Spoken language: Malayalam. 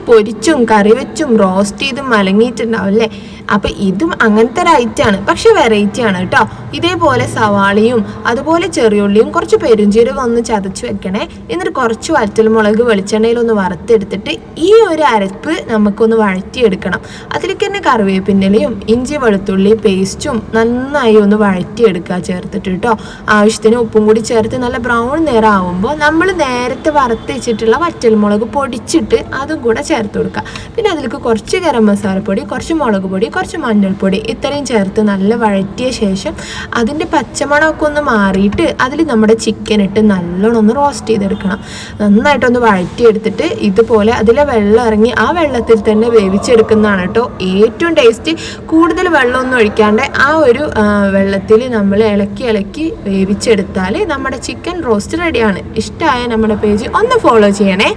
പൊരിച്ചും കറി വെച്ചും റോസ്റ്റ് ചെയ്തും മലങ്ങിയിട്ടുണ്ടാവും അല്ലേ. അപ്പം ഇതും അങ്ങനത്തെ ഒരു ഐറ്റമാണ്, പക്ഷെ വെറൈറ്റി ആണ് കേട്ടോ. ഇതേപോലെ സവാളയും അതുപോലെ ചെറിയുള്ളിയും കുറച്ച് പെരുംജീരകം ഒന്ന് ചതച്ച് വെക്കണേ. എന്നിട്ട് കുറച്ച് വറ്റൽമുളക് വെളിച്ചെണ്ണയിലൊന്ന് വറുത്തെടുത്തിട്ട് ഈ ഒരു അരപ്പ് നമുക്കൊന്ന് വഴറ്റിയെടുക്കണം. അതിലേക്ക് തന്നെ കറിവേപ്പിൻ്റെലയും ഇഞ്ചി വെളുത്തുള്ളി പേസ്റ്റും നന്നായി ഒന്ന് വഴറ്റിയെടുക്കുക ചേർത്തിട്ട് കേട്ടോ. ആവശ്യത്തിന് ഉപ്പും കൂടി ചേർത്ത് നല്ല ബ്രൗൺ നിറം ആവുമ്പോൾ നമ്മൾ നേരത്തെ വറുത്ത് വെച്ചിട്ടുള്ള വറ്റൽമുളക് പൊടിച്ചിട്ട് അതും കൂടെ ചേർത്ത് കൊടുക്കുക. പിന്നെ അതിലേക്ക് കുറച്ച് ഗരം മസാലപ്പൊടി, കുറച്ച് മുളക് പൊടി, കുറച്ച് മഞ്ഞൾപ്പൊടി ഇത്രയും ചേർത്ത് നല്ല വഴറ്റിയ ശേഷം അതിൻ്റെ പച്ചമണമൊക്കെ ഒന്ന് മാറിയിട്ട് അതിൽ നമ്മുടെ ചിക്കൻ ഇട്ട് നല്ലോണം ഒന്ന് റോസ്റ്റ് ചെയ്തെടുക്കണം. നന്നായിട്ടൊന്ന് വഴറ്റിയെടുത്തിട്ട് ഇതുപോലെ അതിലെ വെള്ളം ഇറങ്ങി ആ വെള്ളത്തിൽ തന്നെ വേവിച്ചെടുക്കുന്നതാണ് കേട്ടോ ഏറ്റവും ടേസ്റ്റ്. കൂടുതൽ വെള്ളമൊന്നും ഒഴിക്കാണ്ട് ആ ഒരു വെള്ളത്തിൽ നമ്മൾ ഇളക്കി വേവിച്ചെടുത്താൽ നമ്മുടെ ചിക്കൻ റോസ്റ്റ് റെഡിയാണ്. ഇഷ്ടമായ നമ്മുടെ പേജ് ഒന്ന് ഫോളോ ചെയ്യണേ.